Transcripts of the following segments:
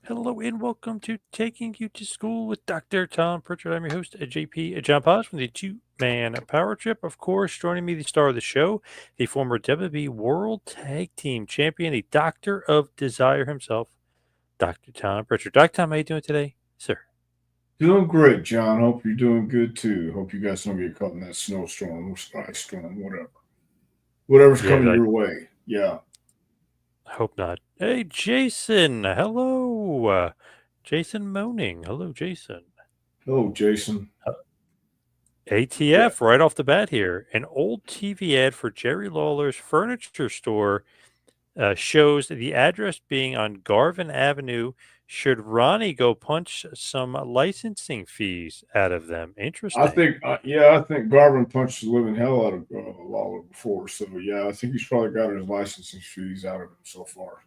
Hello and welcome to Taking You to School with Dr. Tom Prichard. I'm your host, JP John Paz from the Two Man Power Trip. Of course, joining me, the star of the show, the former WWE World Tag Team Champion, the Doctor of Desire himself, Dr. Tom Prichard. Dr. Tom, how you doing today, sir? Doing great, John. Hope you're doing good too. Hope you guys don't get caught in that snowstorm or ice storm, whatever. Whatever's Yeah, coming I your way. Yeah. hope not. Hey, Jason. Hello. Jason Moaning. Hello, Jason. Hello, Jason. Yeah. ATF right off the bat here. An old TV ad for Jerry Lawler's furniture store shows the address being on Garvin Avenue. Should Ronnie go punch some licensing fees out of them? Interesting. I think Garvin punched the living hell out of Lawler before. So, yeah, I think he's probably got his licensing fees out of him so far.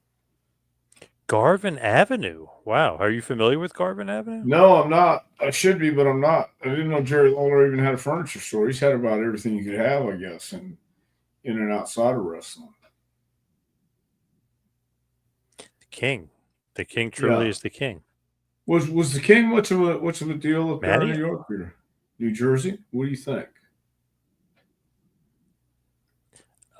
Garvin Avenue. Wow. Are you familiar with Garvin Avenue? No, I'm not. I should be, but I'm not. I didn't know Jerry Lawler even had a furniture store. He's had about everything you could have, I guess, in and outside of wrestling. The king. The king truly Yeah. is the king. Was the King much of a deal up there in Matty? New York or New Jersey? What do you think?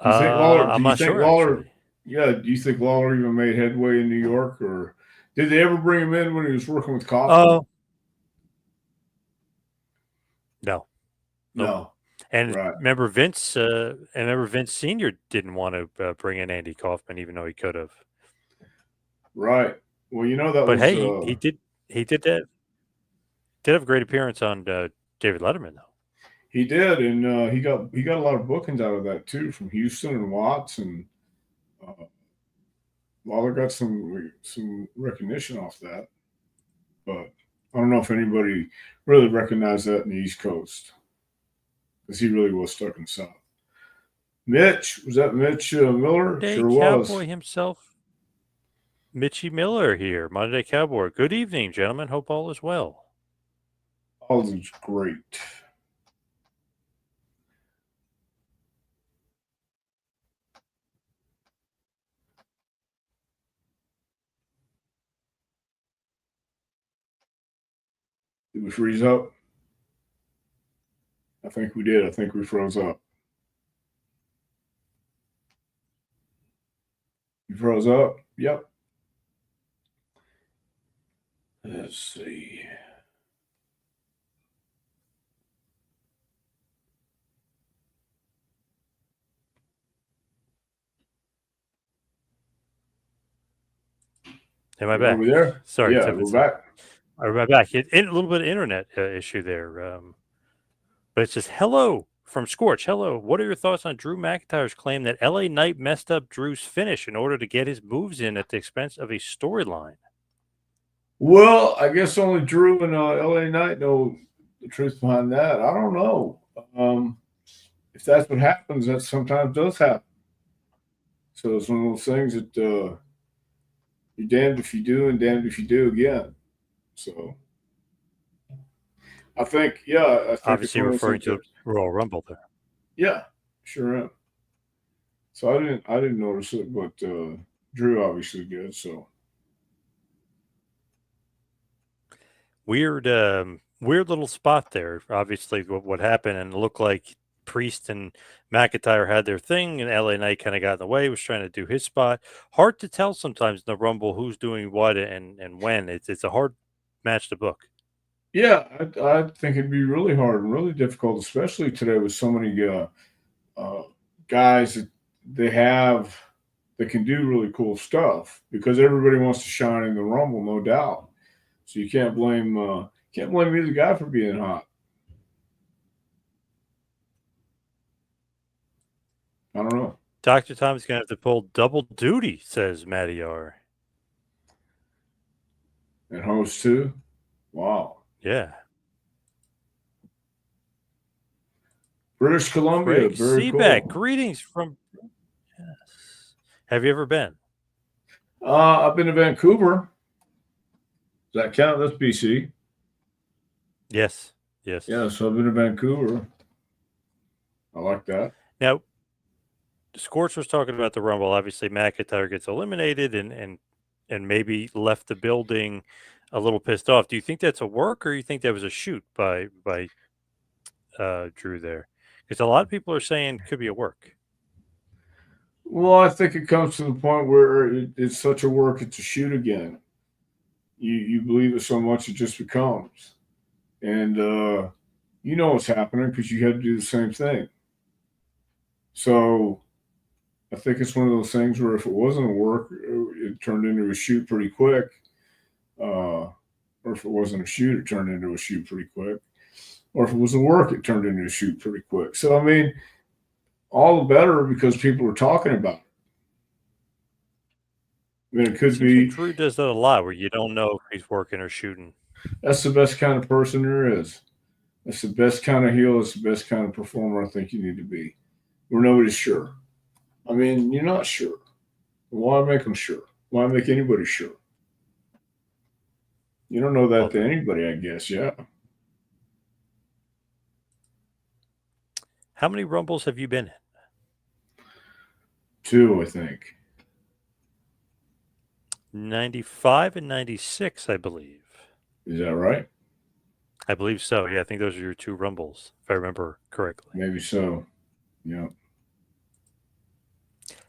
Do you think Lawler? Do I'm you not think sure Lawler? actually. Yeah. Do you think Lawler even made headway in New York, or did they ever bring him in when he was working with Kaufman? Oh, no. Nope. No. And Right. remember Vince Senior didn't want to bring in Andy Kaufman, even though he could have. Right. Well, that But was. hey, he did have a great appearance on David Letterman, though. He did, and he got a lot of bookings out of that too, from Houston and Watts, and uh, Lawler got some recognition off that. But I don't know if anybody really recognized that in the East Coast because he really was stuck in the South. Mitch, was that Mitch Miller? Day Sure was. Cowboy himself, Mitchy Miller here, Monday Cowboy. Good evening, gentlemen. Hope all is well. Alden's great. Did we freeze up? I think we did. I think we froze up. You froze up? Yep. Let's see. Am I Are we back? there? Sorry, Yeah, Tim. we're back. Am I back? A little bit of internet issue there. But it says, hello from Scorch. Hello. What are your thoughts on Drew McIntyre's claim that LA Knight messed up Drew's finish in order to get his moves in at the expense of a storyline? Well, I guess only Drew and LA Knight know the truth behind that. I don't know. Um, if that's what happens, that sometimes does happen. So it's one of those things that you're damned if you do and damned if you do again. So I think it's Obviously one of those referring things to that, the Royal Rumble there. yeah, sure am. So I didn't notice it, but Drew obviously did. So Weird little spot there. Obviously, what happened, and it looked like Priest and McIntyre had their thing, and LA Knight kind of got in the way, was trying to do his spot. Hard to tell sometimes in the Rumble who's doing what and when. It's a hard match to book. yeah, I think it'd be really hard and really difficult, especially today with so many uh, guys that they have that can do really cool stuff because everybody wants to shine in the Rumble, no doubt. So you can't blame either guy for being hot. I don't know. Dr. Tom's going to have to pull double duty, says Matty R. And host too. Wow. Yeah. British Columbia, Craig very Seaback, cool. greetings from. Yes. Have you ever been? I've been to Vancouver. Does that count? That's BC. Yes. Yes. Yeah, so I've been to Vancouver. I like that. Now, Scorch was talking about the Rumble. Obviously, McIntyre gets eliminated, and and maybe left the building a little pissed off. Do you think that's a work, or you think that was a shoot by Drew there? Because a lot of people are saying it could be a work. Well, I think it comes to the point where it's such a work, it's a shoot again. You believe it so much, it just becomes. And you know what's happening because you had to do the same thing. So I think it's one of those things where if it wasn't a work, it turned into a shoot pretty quick. Or if it wasn't a shoot, it turned into a shoot pretty quick. Or if it was a work, it turned into a shoot pretty quick. So I mean, all the better because people are talking about it. I mean, it It could seems like be Drew does that a lot, where you don't know if he's working or shooting. that's the best kind of person there is. That's the best kind of heel. It's the best kind of performer I think you need to be. Where nobody's sure. I mean, you're not sure. Why make them sure? Why make anybody sure? You don't know that Well, to anybody, I guess. Yeah. how many Rumbles have you been in? Two, I think. 95 and 96, I believe. Is that right? I believe so. Yeah, I think those are your two Rumbles, if I remember correctly. Maybe so. Yeah.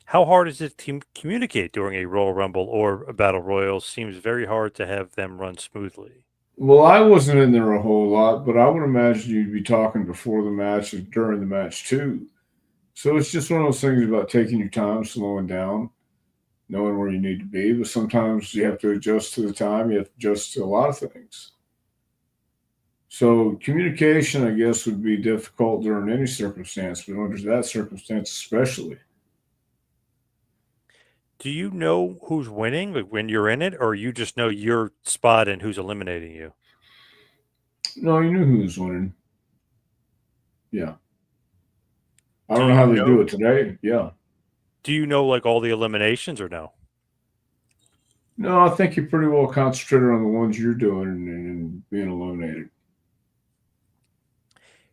How hard is it to communicate during a Royal Rumble or a Battle Royal? Seems very hard to have them run smoothly. Well, I wasn't in there a whole lot, but I would imagine you'd be talking before the match and during the match too. So it's just one of those things about taking your time, slowing down, knowing where you need to be. But sometimes you have to adjust to the time. You have to adjust to a lot of things. So communication, I guess, would be difficult during any circumstance, but under that circumstance especially. Do you know who's winning, like when you're in it, or you just know your spot and who's eliminating you? No, you knew who was winning. Yeah. I Do don't know you how they do know? it today. Yeah. Do you know like all the eliminations or no? No, I think you're pretty well concentrated on the ones you're doing and being eliminated.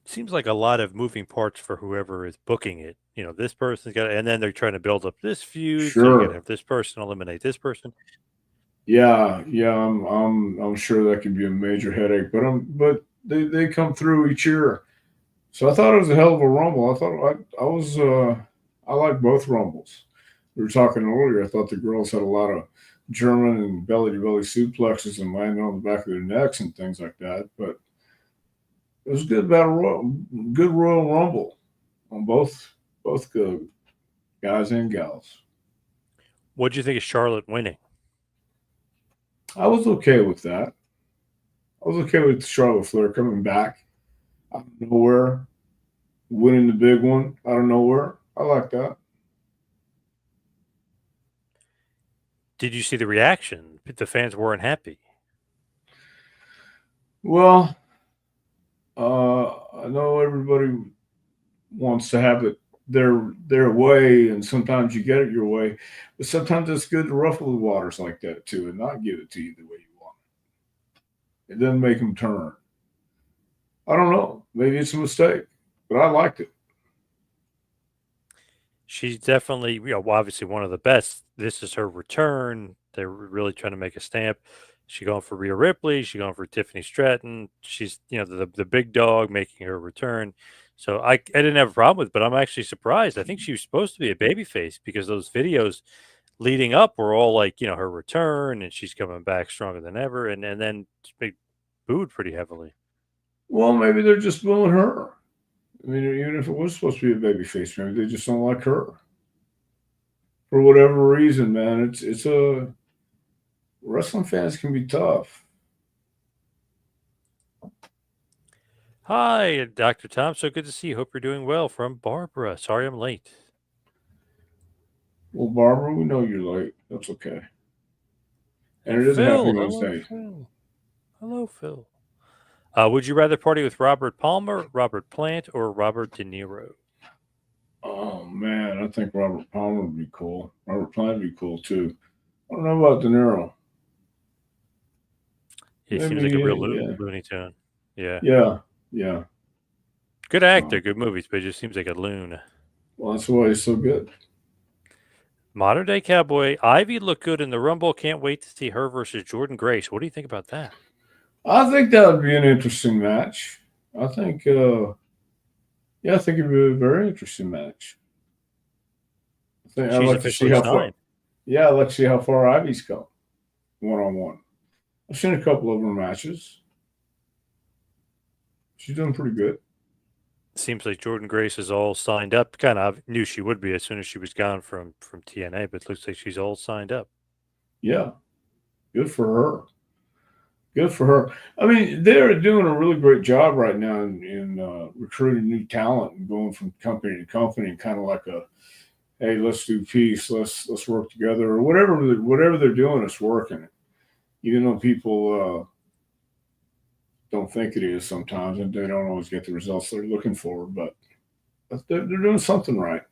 Seems like a lot of moving parts for whoever is booking it. This person's got, and then they're trying to build up this feud, so you got to Sure. have this person eliminate this person. Yeah. I'm sure that can be a major headache, but they come through each year. So I thought it was a hell of a rumble. I like both rumbles. We were talking earlier. I thought the girls had a lot of German and belly to belly suplexes and landing on the back of their necks and things like that. But it was a good Royal Rumble on both good guys and gals. What do you think of Charlotte winning? I was okay with that. I was okay with Charlotte Flair coming back out of nowhere, winning the big one out of nowhere. I like that. Did you see the reaction? The fans weren't happy. Well, I know everybody wants to have it their way, and sometimes you get it your way, but sometimes it's good to ruffle the waters like that too, and not give it to you the way you want. It doesn't make them turn. I don't know. Maybe it's a mistake, but I liked it. She's definitely, obviously one of the best. This is her return. They're really trying to make a stamp. She going for Rhea Ripley. She going for Tiffany Stratton. She's, the big dog making her return. So I didn't have a problem with it, but I'm actually surprised. I think she was supposed to be a babyface because those videos leading up were all like, her return and she's coming back stronger than ever. And then big booed pretty heavily. Well, maybe they're just booing her. I mean, even if it was supposed to be a baby face, maybe they just don't like her for whatever reason. Man, it's a wrestling fans can be tough. Hi, Dr. Tom. So good to see you. Hope you're doing well. From Barbara. Sorry I'm late. Well, Barbara, we know you're late. That's okay. And And it is a happy Phil. Hello, Wednesday. Phil. Hello, Phil. Would you rather party with Robert Palmer, Robert Plant, or Robert De Niro? Oh man, I think Robert Palmer would be cool. Robert Plant would be cool too. I don't know about De Niro. He seems like a real Maybe, yeah, Looney Tune. Yeah. yeah, yeah. Good So, actor, good movies, but he just seems like a loon. well, that's why he's so good. Modern day cowboy. Ivy looked good in the Rumble. Can't wait to see her versus Jordan Grace. What do you think about that? I think that would be an interesting match. I think, yeah, I think it'd be a very interesting match. I'd She's like to see officially how far. signed. Yeah, I'd like to see how far Ivy's come 1-on-1. I've seen a couple of her matches. She's doing pretty good. Seems like Jordan Grace is all signed up. Kind of knew she would be as soon as she was gone from TNA, but it looks like she's all signed up. Yeah, good for her. Good for her. I mean, they're doing a really great job right now in recruiting new talent and going from company to company, and kind of like a, hey, let's do peace, let's work together, or whatever they're doing, it's working. Even though people don't think it is sometimes, and they don't always get the results they're looking for, but they're doing something right.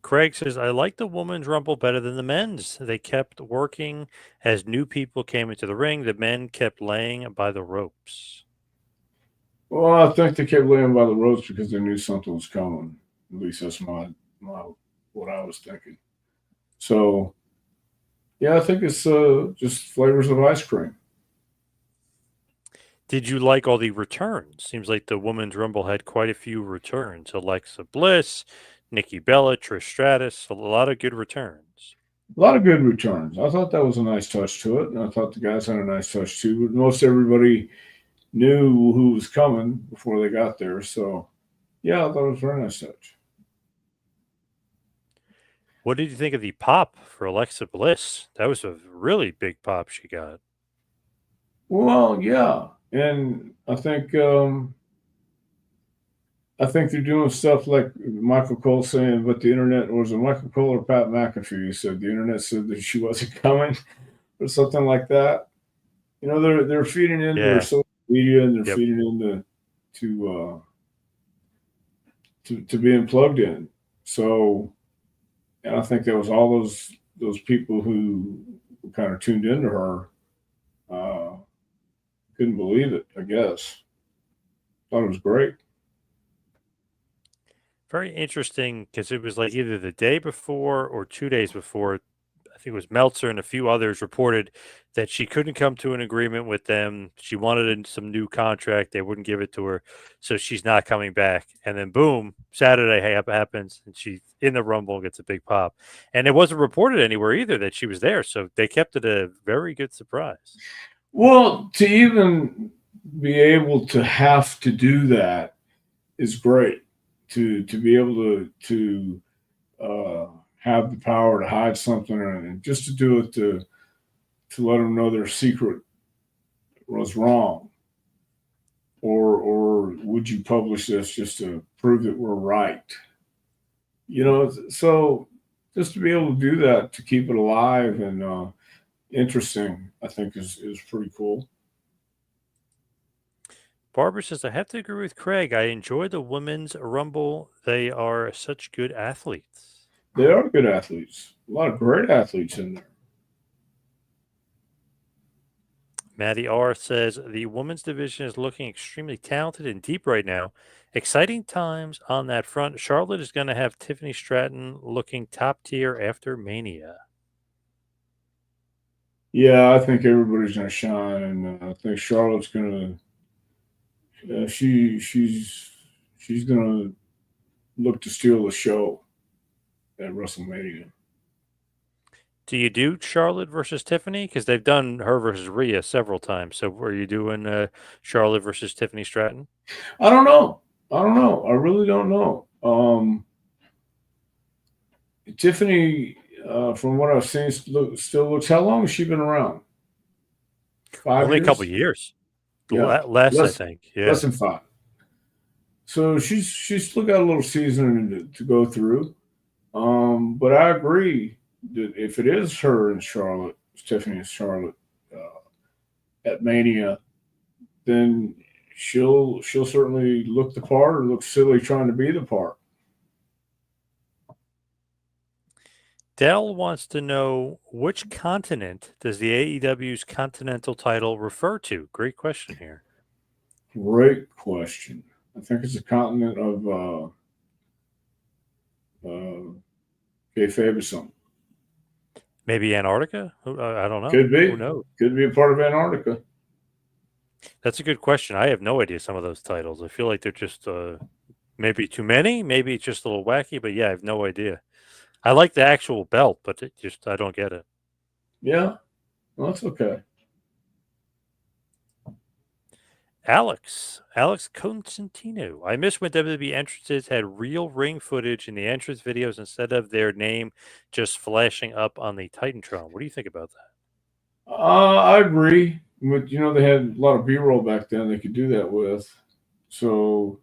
Craig says, I like the women's rumble better than the men's. They kept working as new people came into the ring. The men kept laying by the ropes. Well, I think they kept laying by the ropes because they knew something was coming. At least that's my what I was thinking. So yeah, I think it's just flavors of ice cream. Did you like all the returns? Seems like the women's rumble had quite a few returns. Alexa Bliss, Nikki Bella, Trish Stratus, a lot of good returns. A lot of good returns. I thought that was a nice touch to it, and I thought the guys had a nice touch too. But most everybody knew who was coming before they got there. So yeah, I thought it was a very nice touch. What did you think of the pop for Alexa Bliss? That was a really big pop she got. Well, yeah, and I think they're doing stuff like Michael Cole saying, but the internet, was it Michael Cole or Pat McAfee who said the internet said that she wasn't coming or something like that. You know, they're feeding into their Yeah. social media, and they're Yep. feeding into to being plugged in. So, and I think there was all those people who kind of tuned into her, uh, couldn't believe it. I guess thought it was great. Very interesting because it was like either the day before or 2 days before. I think it was Meltzer and a few others reported that she couldn't come to an agreement with them. She wanted some new contract. They wouldn't give it to her. So she's not coming back. And then boom, Saturday happens and she's in the Rumble and gets a big pop. And it wasn't reported anywhere either that she was there. So they kept it a very good surprise. Well, to even be able to have to do that is great. To be able to have the power to hide something, and just to do it to let them know their secret was wrong, or would you publish this just to prove that we're right? You know, so just to be able to do that, to keep it alive and interesting, I think is pretty cool. Barbara says, I have to agree with Craig. I enjoy the women's Rumble. They are such good athletes. They are good athletes. A lot of great athletes in there. Maddie R says the women's division is looking extremely talented and deep right now. Exciting times on that front. Charlotte is going to have Tiffany Stratton looking top tier after Mania. Yeah, I think everybody's going to shine, and I think Charlotte's going to. She's going to look to steal the show at WrestleMania. Do you do Charlotte versus Tiffany? Because they've done her versus Rhea several times. So are you doing Charlotte versus Tiffany Stratton? I don't know. I don't know. I really don't know. Tiffany, from what I've seen, still looks. How long has she been around? 5 Only a couple years. years. Yeah, Less, I less think. Yeah. less than 5. So she's still got a little seasoning to go through. But I agree that if it is her and Charlotte, Stephanie and Charlotte at Mania, then she'll certainly look the part, or look silly trying to be the part. Dell wants to know which continent does the AEW's Continental title refer to? Great question here. Great question. I think it's a continent of kayfabe or something. Maybe Antarctica? I don't know. Could Who be. knows? Could be a part of Antarctica. That's a good question. I have no idea some of those titles. I feel like they're just maybe too many. Maybe it's just a little wacky. But yeah, I have no idea. I like the actual belt, but I don't get it. Yeah, well, that's okay. Alex Constantino. I miss when WWE entrances had real ring footage in the entrance videos instead of their name just flashing up on the Titantron. What do you think about I agree. But they had a lot of B-roll back then. They could do that with. So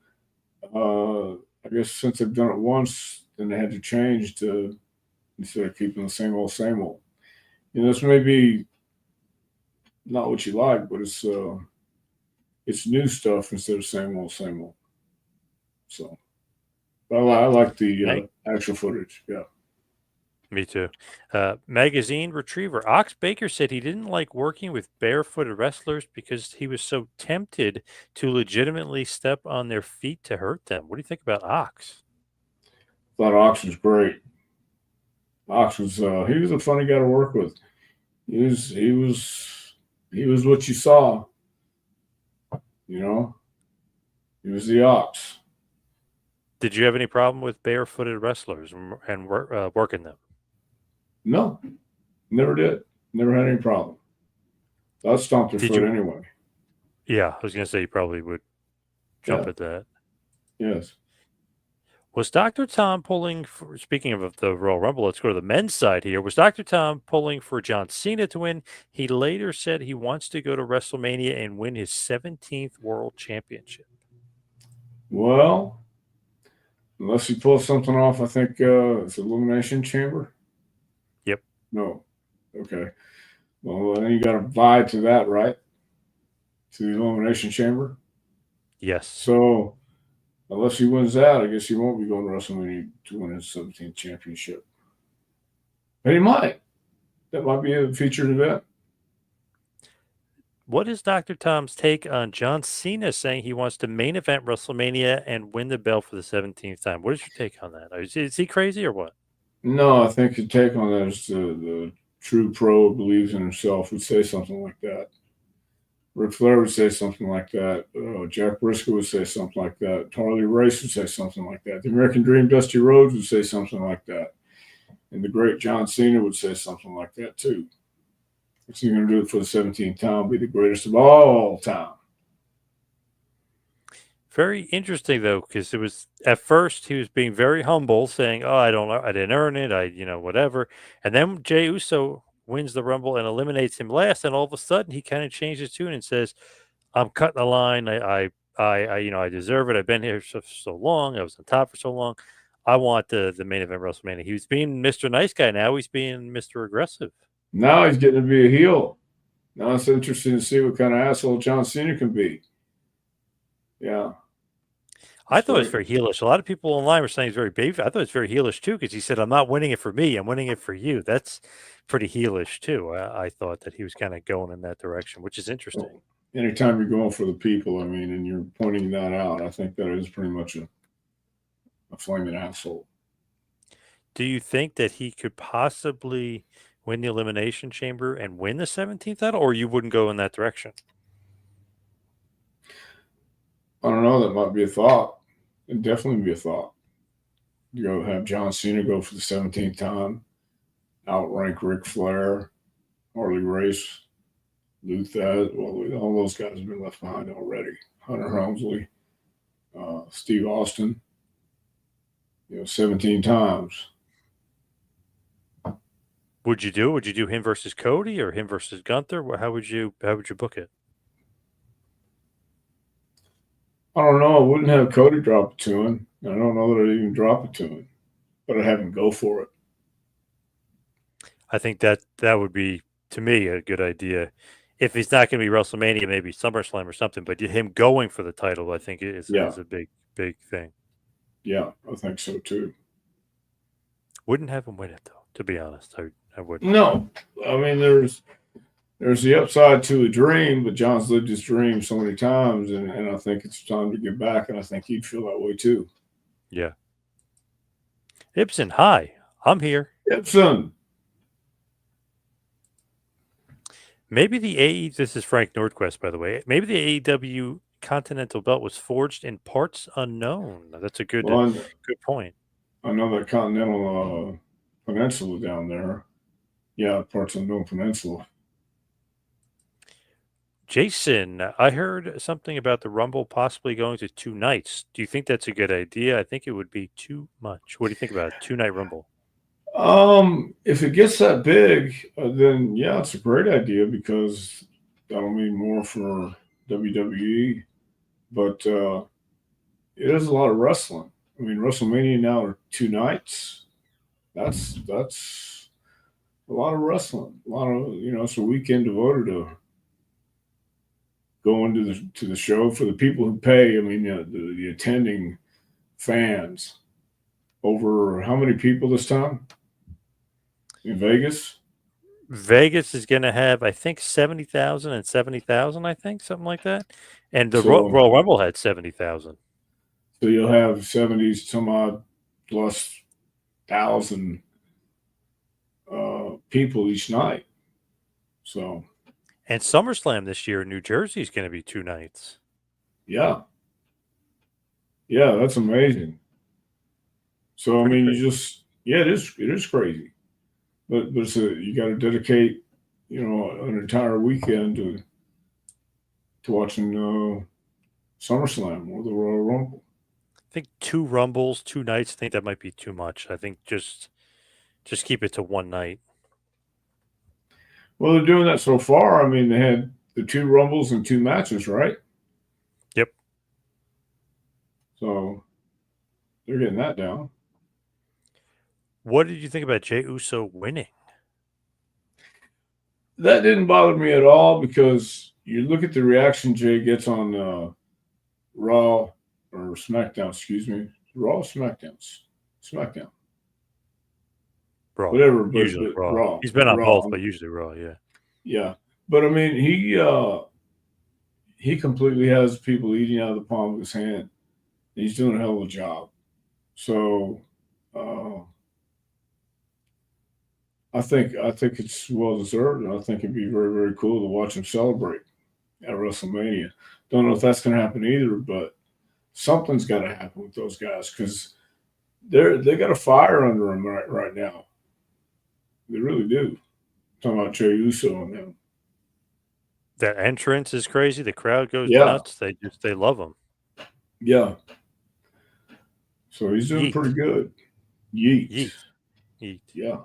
I guess since they've done it once, then they had to change to instead of keeping the same old, same old. This may be not what you like, but it's new stuff instead of same old, same old. So, but I like that? the actual footage. Yeah. Me too. Magazine Retriever. Ox Baker said he didn't like working with barefooted wrestlers because he was so tempted to legitimately step on their feet to hurt them. What do you think about Ox? Thought Ox was great. Ox was he was a funny guy to work with. He was what you saw. You know, he was the Ox. Did you have any problem with barefooted wrestlers and working them? No, never did. Never had any problem. I stomped their Did foot you? anyway. Yeah, I was going to say you probably would jump Yeah. at that. Yes. Was Dr. Tom pulling for, speaking of the Royal Rumble, let's go to the men's side here. Was Dr. Tom pulling for John Cena to win? He later said he wants to go to WrestleMania and win his 17th World Championship. Well, unless he pulls something off, I think it's Elimination Chamber. Yep. No. Okay. Well, then you got to vie to that, right? To the Elimination Chamber. Yes. So, unless he wins that, I guess he won't be going to WrestleMania to win his 17th championship. But he might. That might be a featured event. What is Dr. Tom's take on John Cena saying he wants to main event WrestleMania and win the belt for the 17th time? What is your take on that? Is he crazy or what? No, I think the take on that is the true pro believes in himself would say something like that. Ric Flair would say something like that. Jack Briscoe would say something like that. Harley Race would say something like that. The American Dream, Dusty Rhodes would say something like that. And the great John Cena would say something like that too. If you're going to do it for the 17th time, be the greatest of all time. Very interesting though, because it was at first he was being very humble, saying, "Oh, I don't know, I didn't earn it, whatever." And then Jey Uso wins the Rumble and eliminates him last, and all of a sudden he kind of changed his tune and says, "I'm cutting the line. I deserve it. I've been here so long. I was on top for so long. I want the main event WrestleMania." He was being Mr. Nice Guy. Now he's being Mr. Aggressive. Now he's getting to be a heel. Now it's interesting to see what kind of asshole John Cena can be. Yeah. I It's thought it was great. very heelish. A lot of people online were saying he's very baby. I thought it's very heelish too because he said, "I'm not winning it for me. I'm winning it for you." That's pretty heelish too. I thought that he was kind of going in that direction, which is interesting. Well, anytime you're going for the people, I mean, and you're pointing that out, I think that is pretty much a flaming asshole. Do you think that he could possibly win the Elimination Chamber and win the 17th title, or you wouldn't go in that direction? I don't know. That might be a thought. It'd definitely be a thought. You go have John Cena go for the 17th time, outrank Ric Flair, Harley Race, Luther. Well, all those guys have been left behind already. Hunter Helmsley, Steve Austin. 17 times. Would you do? Would you do him versus Cody or him versus Gunther? How would you book it? I don't know. I wouldn't have Cody drop it to him. I don't know that I'd even drop it to him, but I'd have him go for it. I think that would be, to me, a good idea. If he's not going to be WrestleMania, maybe SummerSlam or something, but him going for the title, I think is a big thing. Yeah, I think so too. Wouldn't have him win it though, to be honest. I wouldn't. No, I mean there's the upside to a dream, but John's lived his dream so many times, and I think it's time to give back, and I think he'd feel that way too. Yeah. Ibsen, hi. I'm here. Ibsen. Maybe the AE, this is Frank Nordquist, by the way. Maybe the AEW Continental Belt was forged in parts unknown. That's a Well, good point. I know that Continental Peninsula down there. Yeah, parts of Unknown Peninsula. Jason, I heard something about the Rumble possibly going to 2 nights. Do you think that's a good idea? I think it would be too much. What do you think about a 2 night Rumble? If it gets that big, then yeah, it's a great idea because that'll mean more for WWE. But it is a lot of wrestling. I mean, WrestleMania now are 2 nights. That's a lot of wrestling. A lot of it's a weekend devoted to going to the show for the people who pay. I mean, the attending fans. Over how many people this time in Vegas? Vegas is going to have, I think, 70,000 and 70,000. I think, something like that. And the So Royal Rumble had 70,000. so you'll have 70 some odd plus thousand people each night. So And SummerSlam this year in New Jersey is going to be 2 nights. yeah, yeah, that's amazing. So I Pretty mean, crazy. it is crazy, but you got to dedicate an entire weekend to watching SummerSlam or the Royal Rumble. I think 2 Rumbles, 2 nights. I think that might be too much. I think just keep it to one night. Well, they're doing that so far. I mean, they had the 2 Rumbles and 2 matches, right? Yep. So they're getting that down. What did you think about Jey Uso winning? That didn't bother me at all because you look at the reaction Jay gets on Raw or SmackDown, excuse me, Raw, SmackDown, Raw. whatever, but Usually but Raw. Raw, He's been on Raw, both, but usually Raw. Yeah. yeah. But I mean, he completely has people eating out of the palm of his hand. He's doing a hell of a job. So uh, I think it's well deserved, and I think it'd be very very cool to watch him celebrate at WrestleMania. Don't know if that's going to happen either, but something's got to happen with those guys because they got a fire under them right now. They really do. Talking about Jey Uso and them. That entrance is crazy. The crowd goes Yeah, nuts. They love him. yeah. So he's doing Yeet. pretty good. Yeet. Yeet. Yeet. Yeah.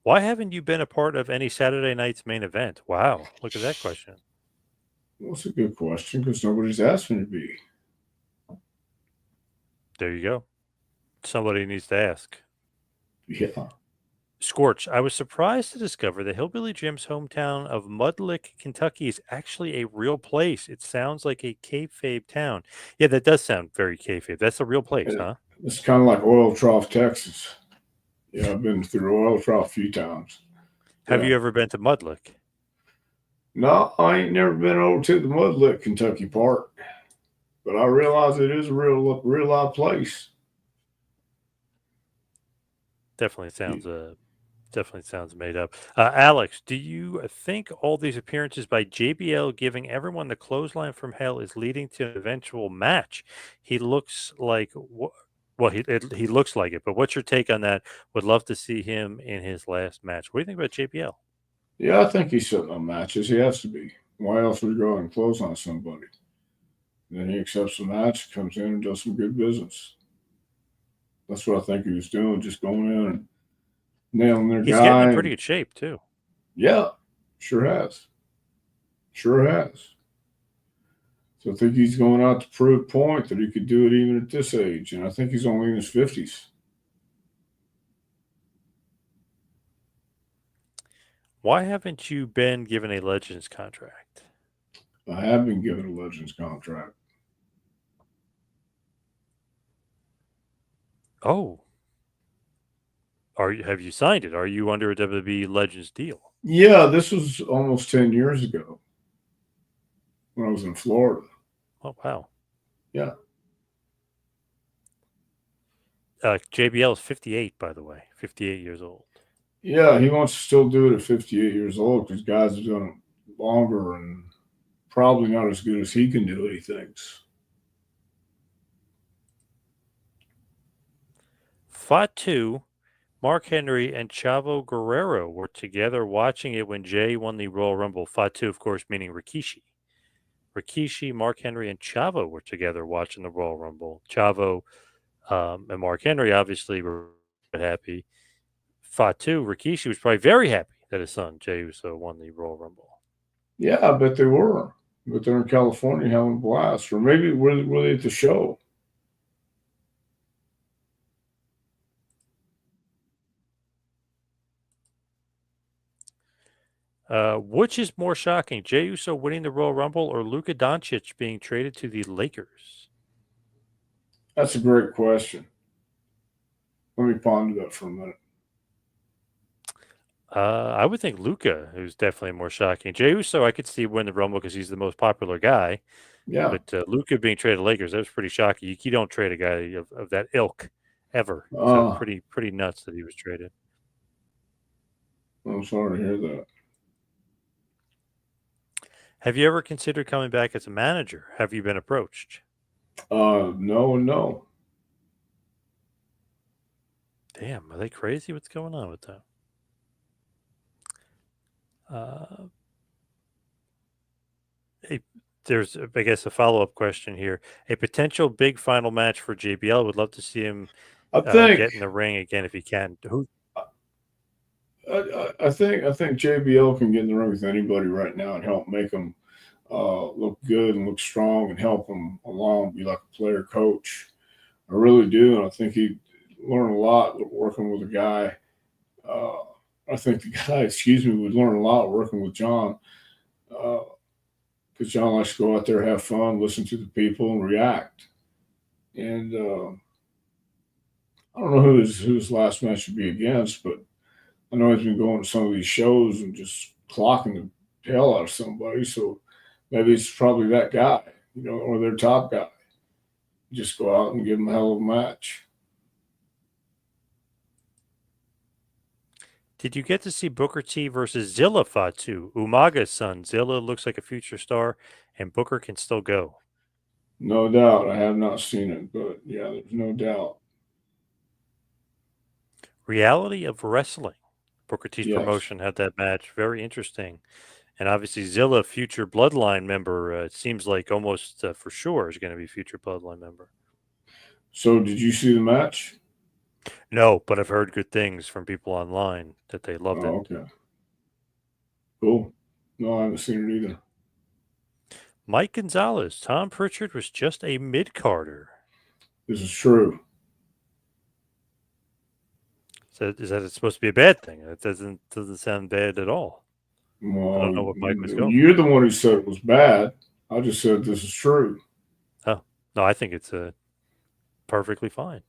Why haven't you been a part of any Saturday night's main event? Wow. Look at that question. Well, that's a good question because nobody's asked me to be. There you go. Somebody needs to ask. Yeah. Scorch, I was surprised to discover that Hillbilly Jim's hometown of Mudlick, Kentucky is actually a real place. It sounds like a kayfabe town. Yeah, that does sound very kayfabe. That's a real place, And huh? it's kind of like Oil Trough, Texas. Yeah, I've been through Oil Trough a few times. Have Yeah. you ever been to Mudlick? No, I ain't never been over to the Mudlick, Kentucky part, but I realize it is a real live place. Definitely sounds made up. Alex, do you think all these appearances by JBL giving everyone the clothesline from hell is leading to an eventual match? He looks like well, he looks like it. But what's your take on that? Would love to see him in his last match. What do you think about JBL? Yeah, I think he's sitting on matches. He has to be. Why else would he go out and close on somebody? Then he accepts the match, comes in and does some good business. That's what I think he was doing, just going in and nailing their He's getting in guy. pretty And good shape too. yeah, sure has. Sure has. So I think he's going out to prove a point that he could do it even at this age. And I think he's only in his 50s. Why haven't you been given a Legends contract? I have been given a Legends contract. Oh, have you signed it? Are you under a WWE Legends deal? Yeah, this was almost 10 years ago when I was in Florida. Oh wow. Yeah. JBL is 58, by the way, 58 years old. Yeah, he wants to still do it at 58 years old because guys have done it longer and probably not as good as he can do it, he thinks. Fatu, Mark Henry, and Chavo Guerrero were together watching it when Jay won the Royal Rumble. Fatu, of course, meaning Rikishi. Rikishi, Mark Henry, and Chavo were together watching the Royal Rumble. Chavo and Mark Henry obviously were happy. Fatu, Rikishi was probably very happy that his son, Jay Uso, won the Royal Rumble. Yeah, I bet they were. But they're in California having a blast. Or maybe were they at the show? Which is more shocking, Jey Uso winning the Royal Rumble or Luka Doncic being traded to the Lakers? That's a great question. Let me ponder that for a minute. I would think Luka, who's definitely more shocking. Jey Uso, I could see win the Rumble because he's the most popular guy. Yeah. But Luka being traded to Lakers, that was pretty shocking. You don't trade a guy of that ilk ever. So Uh, pretty nuts that he was traded. I'm sorry to hear that. Have you ever considered coming back as a manager? Have you been approached? No, no. Damn, are they crazy? What's going on with that? Hey, there's, I guess, a follow up question here. A potential big final match for JBL. Would love to see him I think get in the ring again if he can. Who? I think JBL can get in the ring with anybody right now and help make them look good and look strong and help them along, be like a player coach. I really do, and I think he learned a lot working with a guy. Uh, I think the guy, excuse me, would learn a lot working with John because John likes to go out there, have fun, listen to the people, and react. And I don't know who his last match should be against, but I know he's been going to some of these shows and just clocking the hell out of somebody. So maybe it's probably that guy, or their top guy. Just go out and give him a hell of a match. Did you get to see Booker T versus Zilla Fatu? Umaga's son. Zilla looks like a future star, and Booker can still go. No doubt. I have not seen it, but yeah, there's no doubt. Reality of Wrestling. Booker T's Yes. promotion had that match. Very interesting. And obviously, Zilla, future Bloodline member, it seems like almost for sure is going to be future Bloodline member. So did you see the match? No, but I've heard good things from people online that they loved it. Oh, okay. Cool. No, I haven't seen it either. Mike Gonzalez, Tom Prichard was just a mid-carder. This is true. So is that it's supposed to be a bad thing? It doesn't sound bad at all. I Well, don't know what Mike was going. you're the one who said it was bad. I just said this is true. Oh, no, I think it's perfectly fine.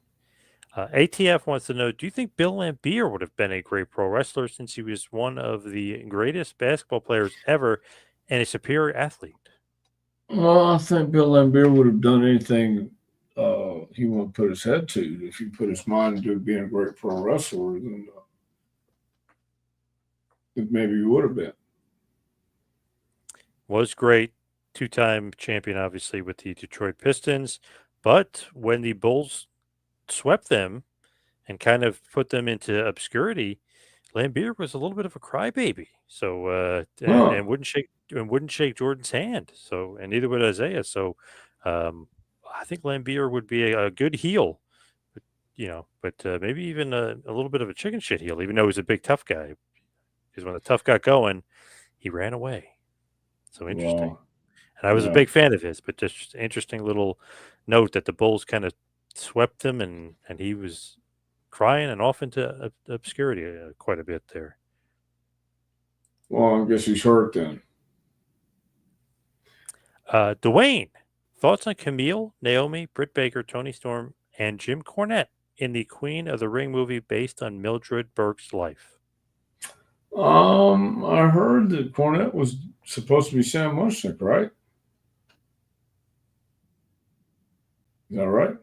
ATF wants to know, do you think Bill Laimbeer would have been a great pro wrestler since he was one of the greatest basketball players ever and a superior athlete? Well, I think Bill Laimbeer would have done anything he would put his head to. If he put his mind into being a great pro wrestler, then maybe he would have been. Was great, two-time champion, obviously, with the Detroit Pistons. But when the Bulls swept them and kind of put them into obscurity, Lambeer was a little bit of a crybaby. So Huh. and wouldn't shake Jordan's hand. So and neither would Isaiah. So I think Lambeer would be a good heel, but maybe even a little bit of a chicken shit heel, even though he was a big tough guy. Because when the tough got going, he ran away. So interesting. Well, And I was a yeah. big fan of his, but just interesting little note that the Bulls kind of swept him and he was crying and off into obscurity quite a bit there. Well, I guess he's hurt then. Dwayne, thoughts on Camille, Naomi, Britt Baker, Tony Storm, and Jim Cornette in the Queen of the Ring movie based on Mildred Burke's life? I heard that Cornette was supposed to be Sam Mushnick, right? Is that right?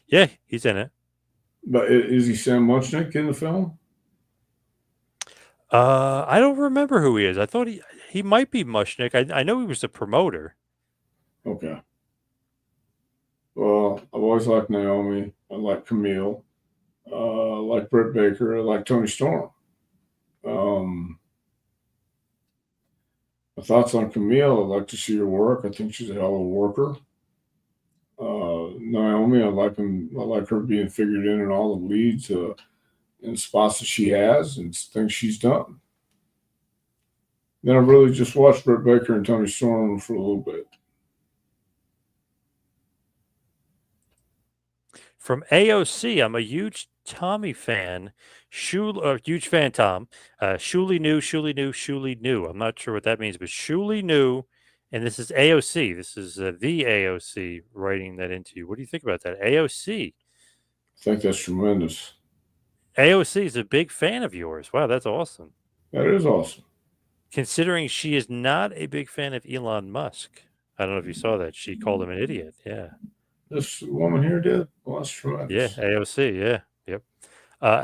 Yeah, he's in it. But is he Sam Munchnick in the film? I don't remember who he is. I thought he might be Mushnick. I know he was the promoter. Okay. Well, I've always liked Naomi. I like Camille. I like Britt Baker. I like Tony Storm. Um, my thoughts on Camille, I'd like to see her work. I think she's a hell of a worker. Naomi, I like her being figured in all the leads and spots that she has and things she's done. Then I really just watched Britt Baker and Tony Storm for a little bit. From AOC, I'm a huge Tommy fan. Huge fan, Tom. Shuli knew, Shuli knew, Shuli knew. I'm not sure what that means, but Shuli knew, and this is AOC. This is the AOC writing that into you. What do you think about that? AOC. I think that's tremendous. AOC is a big fan of yours. Wow, that's awesome. That is awesome. Considering she is not a big fan of Elon Musk. I don't know if you saw that. She called him an idiot. Yeah. This woman here did. Well, that's Yeah. tremendous. AOC. Yeah. Yep.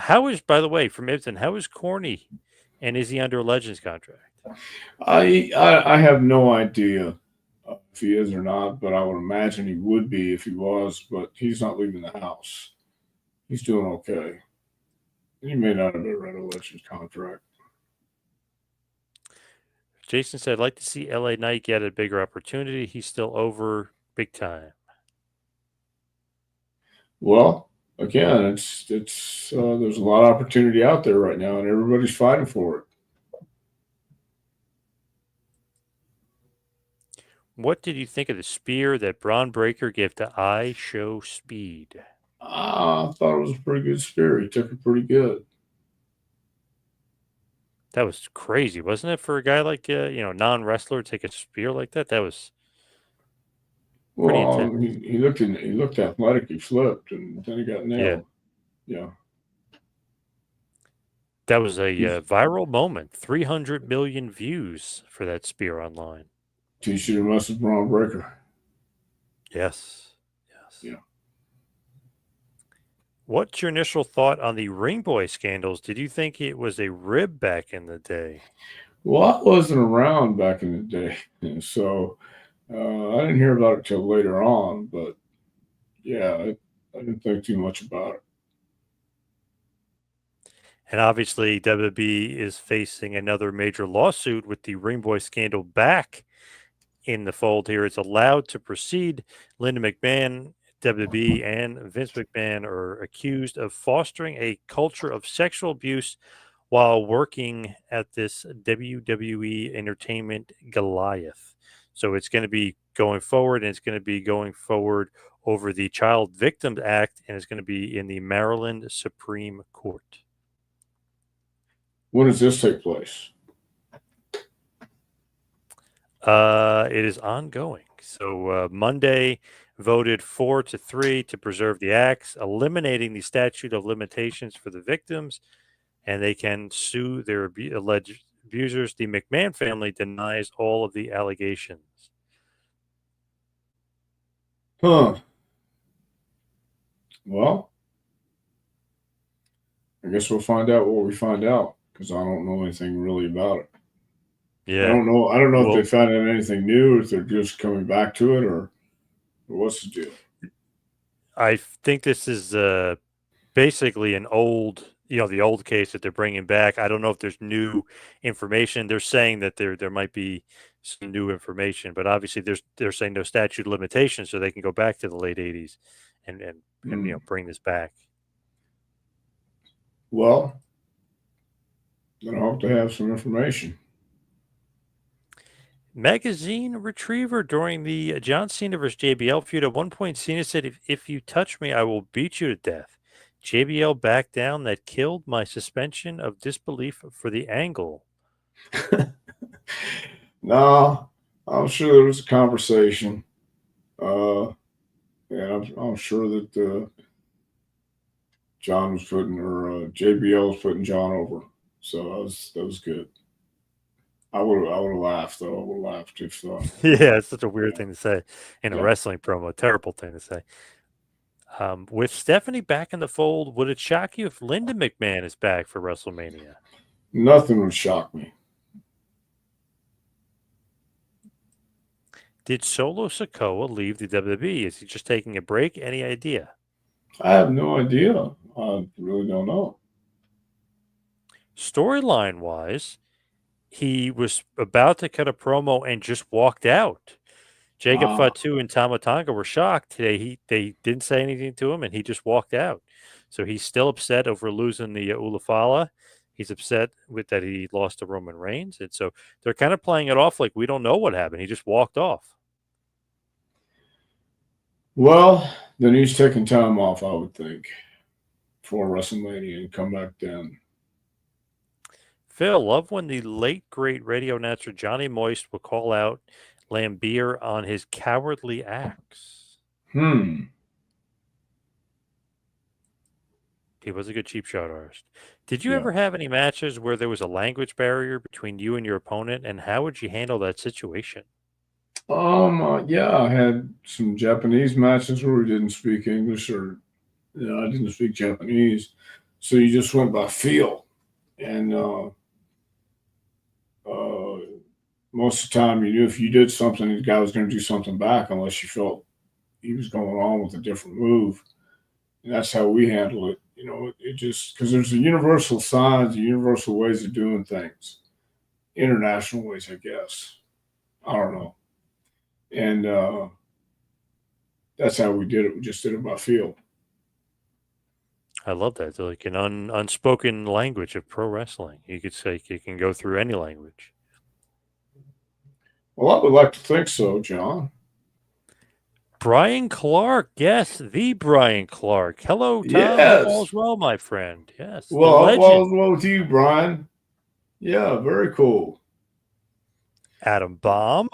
How is, by the way, from Ibsen, how is Corny and is he under a Legends contract? I have no idea if he is or not, but I would imagine he would be if he was. But he's not leaving the house. He's doing okay. He may not have ever had a Legends contract. Jason said, I'd like to see LA Knight get a bigger opportunity. He's still over big time. Well, again, it's there's a lot of opportunity out there right now, and everybody's fighting for it. What did you think of the spear that Braun Breaker gave to I Show Speed? I thought it was a pretty good spear. He took it pretty good. That was crazy, wasn't it, for a guy like non wrestler to take a spear like that? That was pretty Well, intense. he looked athletic. He flipped, and then he got Yeah, nailed. Yeah, that was a he's viral moment. 300 million views for that spear online. T-shirt message Braun Breaker. Yes, yes. Yeah. What's your initial thought on the Ring Boy scandals? Did you think it was a rib back in the day? Well, I wasn't around back in the day, so I didn't hear about it till later on. But yeah, I didn't think too much about it. And obviously, WWE is facing another major lawsuit with the Ring Boy scandal back in the fold here. It's allowed to proceed. Linda McMahon, WWE, and Vince McMahon are accused of fostering a culture of sexual abuse while working at this WWE Entertainment Goliath. So it's going to be going forward, and it's going to be going forward over the Child Victims Act, and it's going to be in the Maryland Supreme Court. When does this take place? It is ongoing. So Monday voted 4-3 to preserve the acts, eliminating the statute of limitations for the victims, and they can sue their alleged abusers. The McMahon family denies all of the allegations. Huh. Well, I guess we'll find out what we find out because I don't know anything really about it. Yeah. I don't know if they Well, found out anything new, if they're just coming back to it, or what's the deal. I think this is basically an old, the old case that they're bringing back. I don't know if there's new information. They're saying that there might be some new information, but obviously they're saying no statute of limitations, so they can go back to the late '80s and Hmm. bring this back. Well, then I hope to have some information. Magazine Retriever during the John Cena versus JBL feud. At one point, Cena said, if you touch me, I will beat you to death. JBL backed down. That killed my suspension of disbelief for the angle. No, I'm sure there was a conversation. Uh, and I'm sure that John was putting, or JBL was putting John over. So that was good. I would have laughed though. I would have laughed if Yeah, it's such a weird yeah, thing to say in a yeah. wrestling promo. Terrible thing to say. With Stephanie back in the fold, would it shock you if Linda McMahon is back for WrestleMania? Nothing would shock me. Did Solo Sikoa leave the WWE? Is he just taking a break? Any idea? I have no idea. I really don't know. Storyline wise, he was about to cut a promo and just walked out. Jacob Ah, Fatu and Tama Tonga were shocked. They didn't say anything to him, and he just walked out. So he's still upset over losing the Ulafala. He's upset with that he lost to Roman Reigns, and so they're kind of playing it off like we don't know what happened. He just walked off. well, then he's taking time off, I would think, for WrestleMania and come back then. Phil, love when the late great radio announcer Johnny Moist would call out Lambier on his cowardly acts. Hmm. He was a good cheap shot artist. Did you Yeah. ever have any matches where there was a language barrier between you and your opponent, and how would you handle that situation? Yeah, I had some Japanese matches where we didn't speak English or I didn't speak Japanese. So you just went by feel. And uh, most of the time, you knew if you did something, the guy was going to do something back unless you felt he was going on with a different move. And that's how we handle it. It just because there's a universal signs, universal ways of doing things, international ways, I guess. I don't know. And that's how we did it. We just did it by feel. I love that. It's like an unspoken language of pro wrestling. You could say you can go through any language. Well, I would like to think so, John. Brian Clark, yes, the Brian Clark. Hello, Tom. Hope Yes. all's well, my friend. Yes, the Well, I hope legend. all's well with you, Brian. Yeah, very cool. Adam Baum,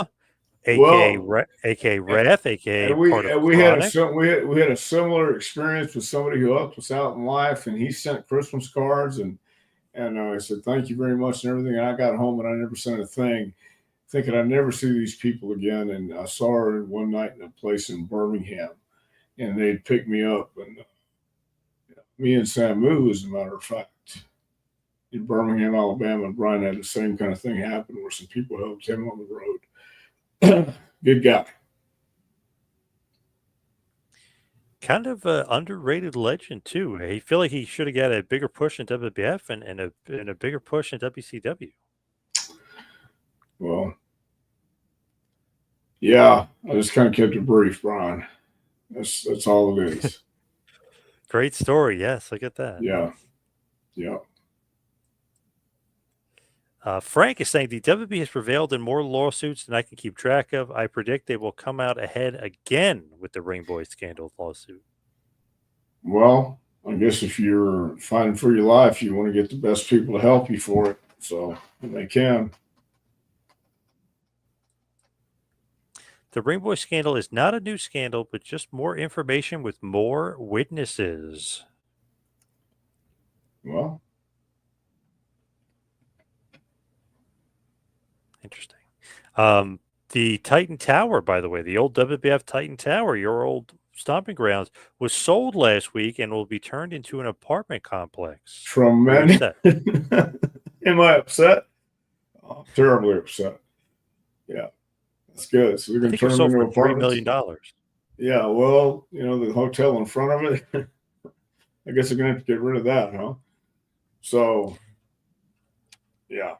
aka Well, aka Wrath, aka and part we of and we had a Chronic. we had a similar experience with somebody who helped us out in life, and he sent Christmas cards and I said thank you very much and everything. And I got home and I never sent a thing, thinking I'd never see these people again. And I saw her one night in a place in Birmingham, and they'd pick me up, and me and Samu, as a matter of fact, in Birmingham, Alabama, and Brian had the same kind of thing happen where some people helped him on the road. Good guy. Kind of an underrated legend too. I feel like he should have got a bigger push in WWF and a bigger push in WCW. Well, yeah, I just kind of kept it brief, Brian. That's all it is. Great story. Yes, look at that. Yeah, yeah. Frank is saying the WB has prevailed in more lawsuits than I can keep track of. I predict they will come out ahead again with the Ring Boy scandal lawsuit. Well, I guess if you're fighting for your life, you want to get the best people to help you for it. So they can. The Ring Boy scandal is not a new scandal, but just more information with more witnesses. Well, Interesting. The Titan Tower, by the way, the old WBF Titan Tower, your old stomping grounds, was sold last week and will be turned into an apartment complex. from Are you men. upset? Am I upset? Oh, terribly upset. Yeah, that's good. So they're I going to think it turn was them sold into for $3 apartments. million. Yeah, well, the hotel in front of it. I guess they're going to have to get rid of that, huh? So, yeah.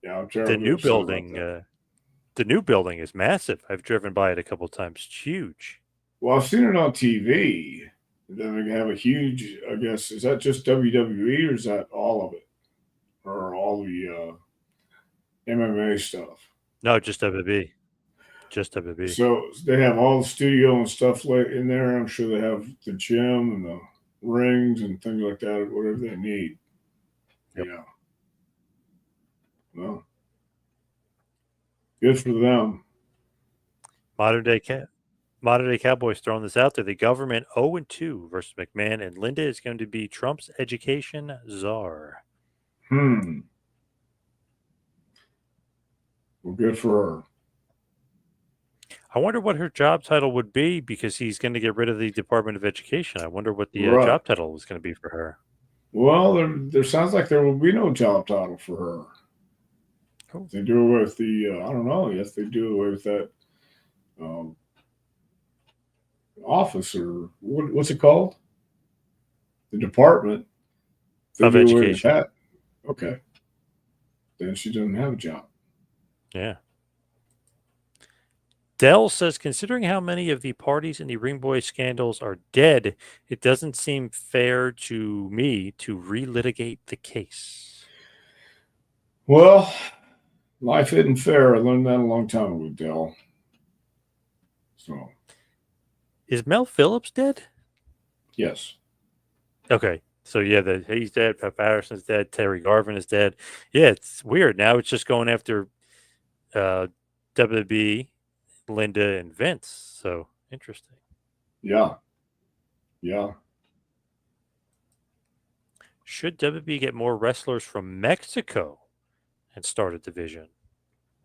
Yeah, I'm The terribly new upset about building, that. the new building is massive. I've driven by it a couple times. It's huge. Well, I've seen it on TV. Then they have a huge, I guess, is that just WWE or is that all of it? Or all the MMA stuff? No, just WB. Just WB. So they have all the studio and stuff in there. I'm sure they have the gym and the rings and things like that, whatever they need. Yep. Yeah. Well, good for them. Modern day Cowboys throwing this out there. The government 0-2 versus McMahon, and Linda is going to be Trump's education czar. Well, good for her. I wonder what her job title would be because he's going to get rid of the Department of Education. I wonder what the Right. job title was going to be for her. Well, there sounds like there will be no job title for her. Cool. They do away with the I don't know. Yes, they do away with that um, office or what's it called? The department. They Of do away with education. that. Okay, then she doesn't have a job. Yeah. Dell says, considering how many of the parties in the Ring Boy scandals are dead, it doesn't seem fair to me to relitigate the case. Well, life isn't fair. I learned that a long time ago, Dell. So Is Mel Phillips dead? yes, Okay. So yeah, he's dead. Pat Patterson's dead. Terry Garvin is dead. Yeah, it's weird. Now it's just going after uh, WB, Linda, and Vince. So interesting. yeah, yeah. Should WB get more wrestlers from Mexico and start a division?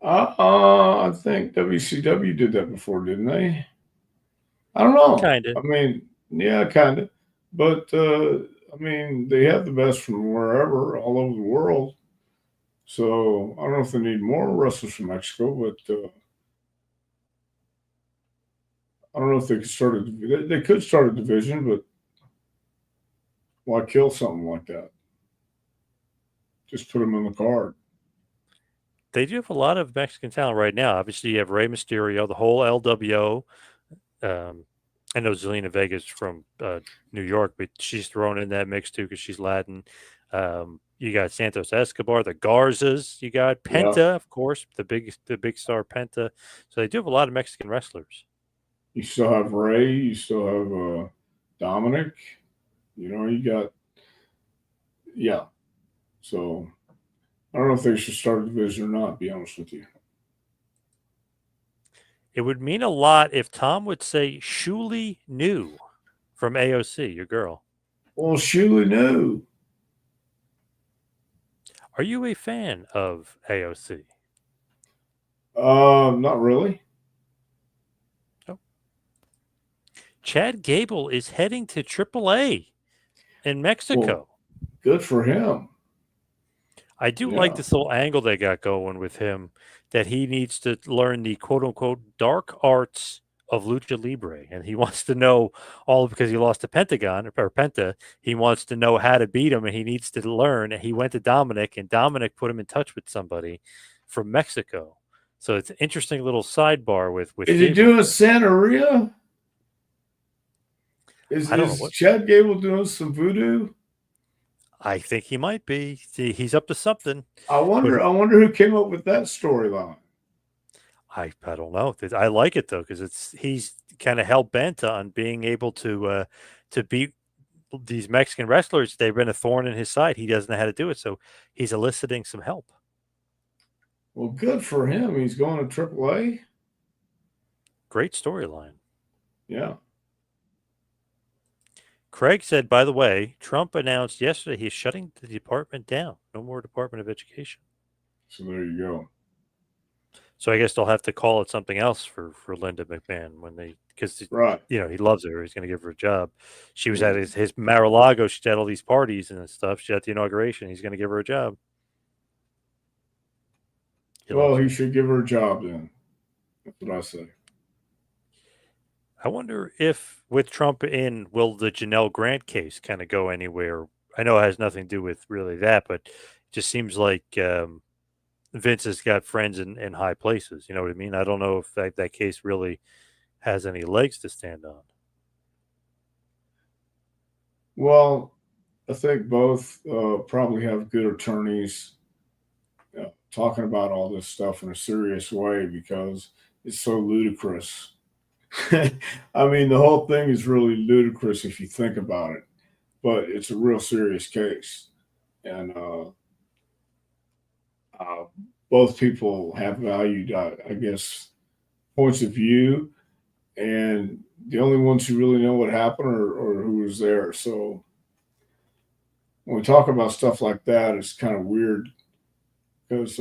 I think WCW did that before, didn't they? I don't know. Kind of. I mean, yeah, kind of. But I mean, they have the best from wherever, all over the world. So I don't know if they need more wrestlers from Mexico, but I don't know if they could start a. They could start a division, but why kill something like that? Just put them in the card. They do have a lot of Mexican talent right now. Obviously, you have Rey Mysterio, the whole LWO. I know Zelina Vega's from New York, but she's thrown in that mix too because she's Latin. You got Santos Escobar, the Garzas. You got Yeah, Penta, of course, the big star Penta. So they do have a lot of Mexican wrestlers. you still have Ray. You still have Dominic. You know, you got yeah. So I don't know if they should start a division or not. Be honest with you. It would mean a lot if Tom would say Shuli New from AOC, your girl. Well, Shuli knew. Are you a fan of AOC? Not really. Oh. Chad Gable is heading to AAA in Well, Mexico. good for him. I do like Yeah. this little angle they got going with him that he needs to learn the quote unquote dark arts of lucha libre, and he wants to know all because he lost to Pentagon or Penta. He wants to know how to beat him, and he needs to learn. And he went to Dominic, and Dominic put him in touch with somebody from Mexico. So it's an interesting little sidebar with Is he Gable. doing Santeria? I don't know Is what Chad Gable doing some voodoo? I think he might be. See, he's up to something, I but wonder. I wonder who came up with that storyline. I don't know. I like it though because he's kind of hell bent on being able to beat these Mexican wrestlers. They've been a thorn in his side. He doesn't know how to do it, so he's eliciting some help. Well, good for him. He's going to AAA. Great storyline. Yeah. Craig said, by the way, Trump announced yesterday he's shutting the department down. No more Department of Education. So there you go. So I guess they'll have to call it something else for Linda McMahon when they because Right. he loves her. He's going to give her a job. She was at Well, his Mar-a-Lago. She's at all these parties and stuff. She's at the inauguration. He's going to give her a job. He well, loves he her. should give her a job then. That's what I say. I wonder if with Trump in, will the Janelle Grant case kind of go anywhere? I know it has nothing to do with really that, but it just seems like Vince has got friends in high places. You know what I mean? I don't know if that case really has any legs to stand on. Well, I think both probably have good attorneys talking about all this stuff in a serious way because it's so ludicrous. I mean, the whole thing is really ludicrous if you think about it, but it's a real serious case. And uh, both people have valued, I guess, points of view, and the only ones who really know what happened or who was there. So when we talk about stuff like that, it's kind of weird because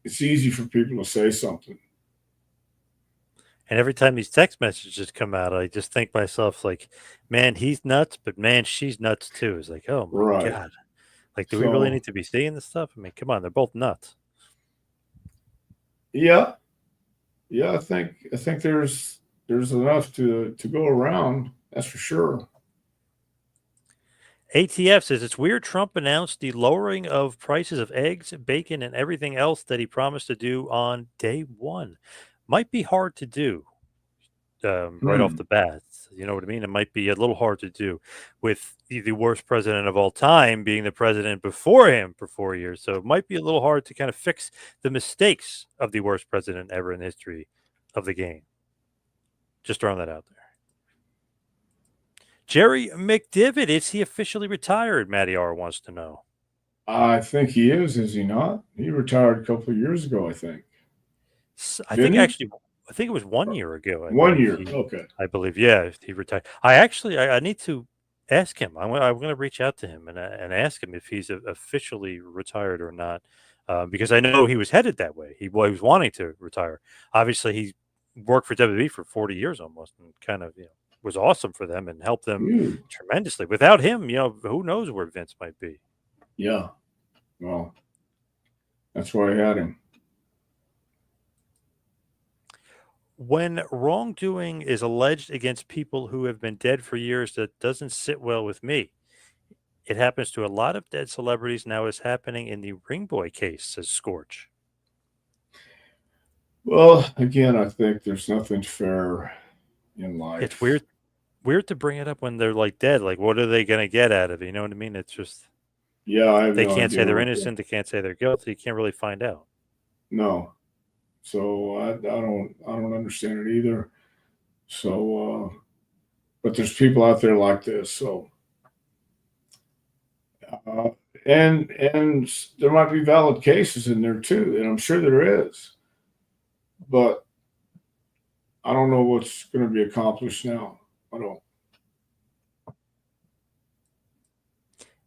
it's easy for people to say something. And every time these text messages come out, I just think myself like, man, he's nuts, but man, she's nuts too. It's like, oh my Right. god, like, do we really So need to be seeing this stuff? I mean, come on, they're both nuts. yeah, yeah, I think there's enough to go around. That's for sure. ATF says it's weird Trump announced the lowering of prices of eggs, bacon, and everything else that he promised to do on day one. Might be hard to do right off Hmm. the bat. You know what I mean? It might be a little hard to do with the worst president of all time being the president before him for 4 years. So it might be a little hard to kind of fix the mistakes of the worst president ever in the history of the game. Just throwing that out there. Jerry McDivitt, is he officially retired? Matty R wants to know. I think he is he not? He retired a couple of years ago, I think. I Didn't think he? actually, I think it was 1 year ago. One year. Okay. I believe, yeah, he retired. I need to ask him. I'm going to reach out to him and ask him if he's officially retired or not, because I know he was headed that way. He was wanting to retire. Obviously, he worked for WWE for 40 years almost, and kind of was awesome for them and helped them Ew. tremendously. Without him, who knows where Vince might be. Yeah. Well, that's why I had him. When wrongdoing is alleged against people who have been dead for years, that doesn't sit well with me. It happens to a lot of dead celebrities now. Is happening in the Ring Boy case, says Scorch. Well, again, I think there's nothing fair in It's life. weird to bring it up when they're like dead. Like, what are they going to get out of it? You know what I mean? It's just Yeah, I have they no can't say idea they're what the innocent. They can't say they're guilty. You can't really find out. no. So I don't understand it either. So but there's people out there like this. So uh, and there might be valid cases in there too, and I'm sure there is. But I don't know what's going to be accomplished now. I don't.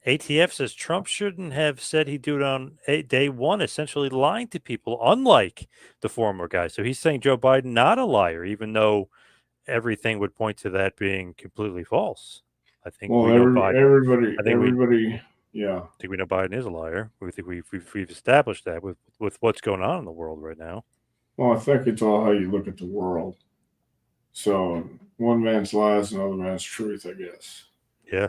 ATF says Trump shouldn't have said he'd do it on day one, essentially lying to people, unlike the former guy. So he's saying Joe Biden not a liar, even though everything would point to that being completely false. I think Well, we know Biden. I think we everybody, yeah. think we know Biden is a liar. We think we've established that with what's going on in the world right now. Well, I think it's all how you look at the world. So one man's lies, another man's truth, I guess. Yeah.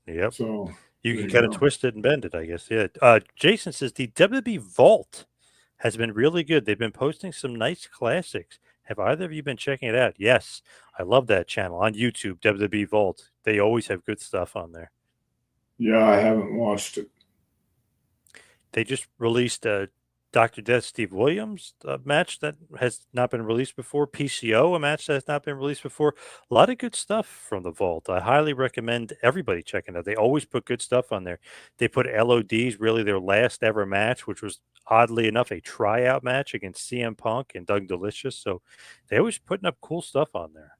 Yep. So You there can you kind of go. twist it and bend it, I guess. Yeah. Jason says the WWE Vault has been really good. They've been posting some nice classics. Have either of you been checking it out? Yes. I love that channel on YouTube, WWE Vault. They always have good stuff on there. Yeah, I haven't watched it. They just released a Dr. Death Steve Williams match that has not been released before. PCO, a match that has not been released before. A lot of good stuff from the Vault. I highly recommend everybody checking it out. They always put good stuff on there. They put LOD's, really their last ever match, which was oddly enough a tryout match against CM Punk and Doug Delicious. So they always putting up cool stuff on there.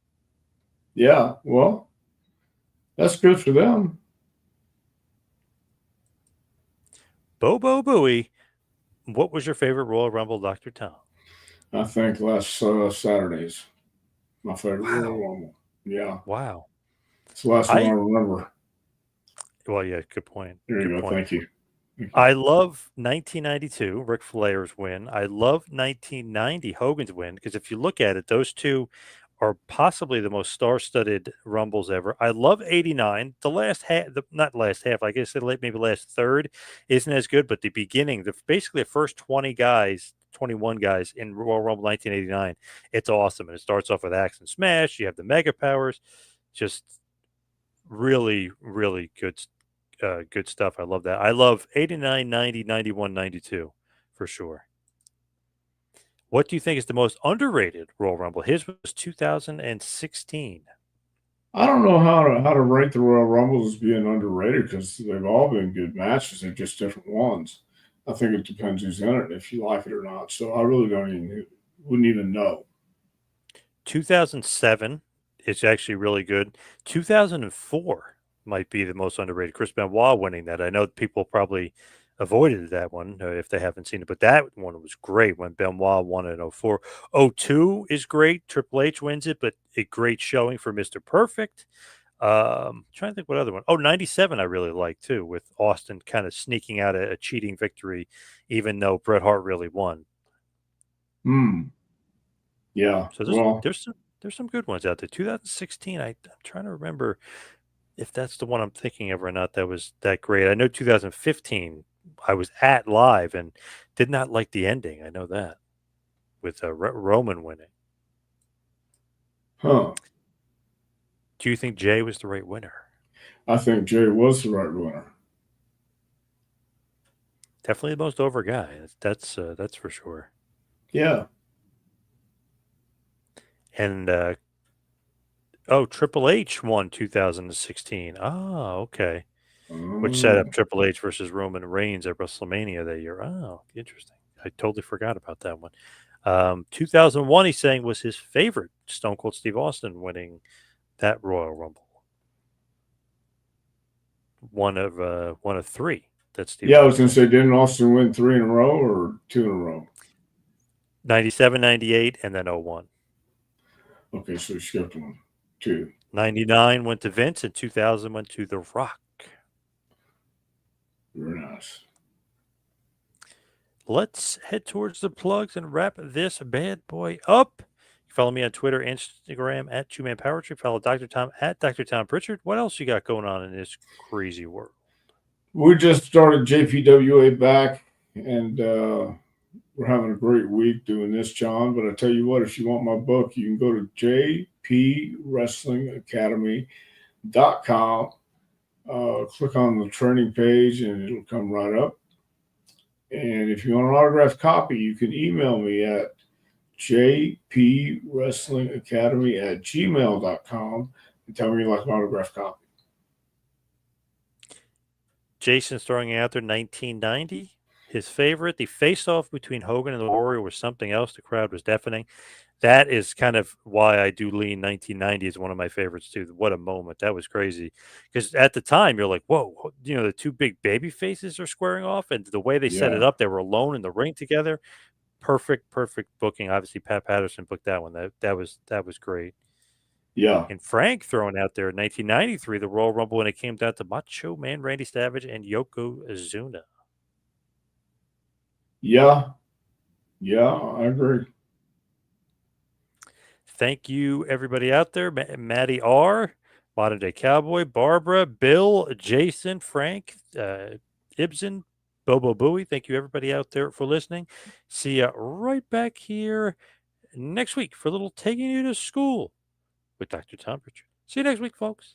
Yeah, well, that's good for them. Bobo Booey, what was your favorite Royal Rumble, Dr. Tom? I think last Saturday's my favorite Royal Wow. Rumble. Yeah, Wow. it's the last one I I remember. well, yeah, good point. There Good you go. point. Thank you. Thank you. I love 1992, Ric Flair's win. I love 1990, Hogan's win, because if you look at it, those two are possibly the most star-studded Rumbles ever. I love 89. The last half, not last half, I guess maybe last third isn't as good, but the beginning, basically the first 20 guys, 21 guys in Royal Rumble 1989, it's awesome. And it starts off with Axe and Smash. You have the Mega Powers. Just really, really good stuff. I love that. I love 89, 90, 91, 92 for sure. What do you think is the most underrated Royal Rumble? His was 2016. I don't know how to rate the Royal Rumbles as being underrated because they've all been good matches. They're just different ones. I think it depends who's in it, if you like it or not. So I really wouldn't even know. 2007 is actually really good. 2004 might be the most underrated. Chris Benoit winning that. I know people probably avoided that one if they haven't seen it. But that one was great when Benoit won in 04. 02 is great. Triple H wins it, but a great showing for Mr. Perfect. Trying to think what other one. Oh, 97 I really like too, with Austin kind of sneaking out a cheating victory, even though Bret Hart really won. Hmm. Yeah. So Well, there's some good ones out there. 2016, I'm trying to remember if that's the one I'm thinking of or not. That was that great. I know 2015 I was at live and did not like the ending. I know that with Roman winning. huh. Do you think Jay was the right winner? I think Jay was the right winner. Definitely the most over guy. That's for sure. Yeah. And oh, Triple H won 2016. Ah, okay. Which set up Oh. Triple H versus Roman Reigns at WrestleMania that year. Oh, interesting. I totally forgot about that one. 2001, he's saying, was his favorite. Stone Cold Steve Austin winning that Royal Rumble. One of three that Steve Yeah, I was going Austin to say, won. didn't Austin win 3 in a row or 2 in a row? 97, 98, and then 01. Okay, so he skipped one. 2. 99 went to Vince, and 2000 went to The Rock. Very nice. Let's head towards the plugs and wrap this bad boy up. Follow me on Twitter, Instagram at Two Man Power Trip. Follow Dr. Tom at Dr. Tom Prichard. What else you got going on in this crazy world? We just started JPWA back, and we're having a great week doing this, John. But I tell you what, if you want my book, you can go to jpwrestlingacademy.com, click on the training page, and it'll come right up. And if you want an autographed copy, you can email me at jpwrestlingacademy@gmail.com and tell me you like an autographed copy. Jason's throwing out there 1990. His favorite, the face-off between Hogan and the Warrior, was something else. The crowd was deafening. That is kind of why I do lean 1990 is one of my favorites too. What a moment. That was crazy. Because at the time you're like, whoa, the two big baby faces are squaring off, and the way they set it Yeah, up, they were alone in the ring together. Perfect booking. Obviously Pat Patterson booked that one. That was great. yeah, And Frank throwing out there in 1993, the Royal Rumble when it came down to Macho Man Randy Savage and Yokozuna. yeah, yeah, I agree. Thank you, everybody out there. Maddie R., Modern Day Cowboy, Barbara, Bill, Jason, Frank, Ibsen, Bobo Booey. Thank you, everybody out there, for listening. See you right back here next week for a little Taking You to School with Dr. Tom Prichard. See you next week, folks.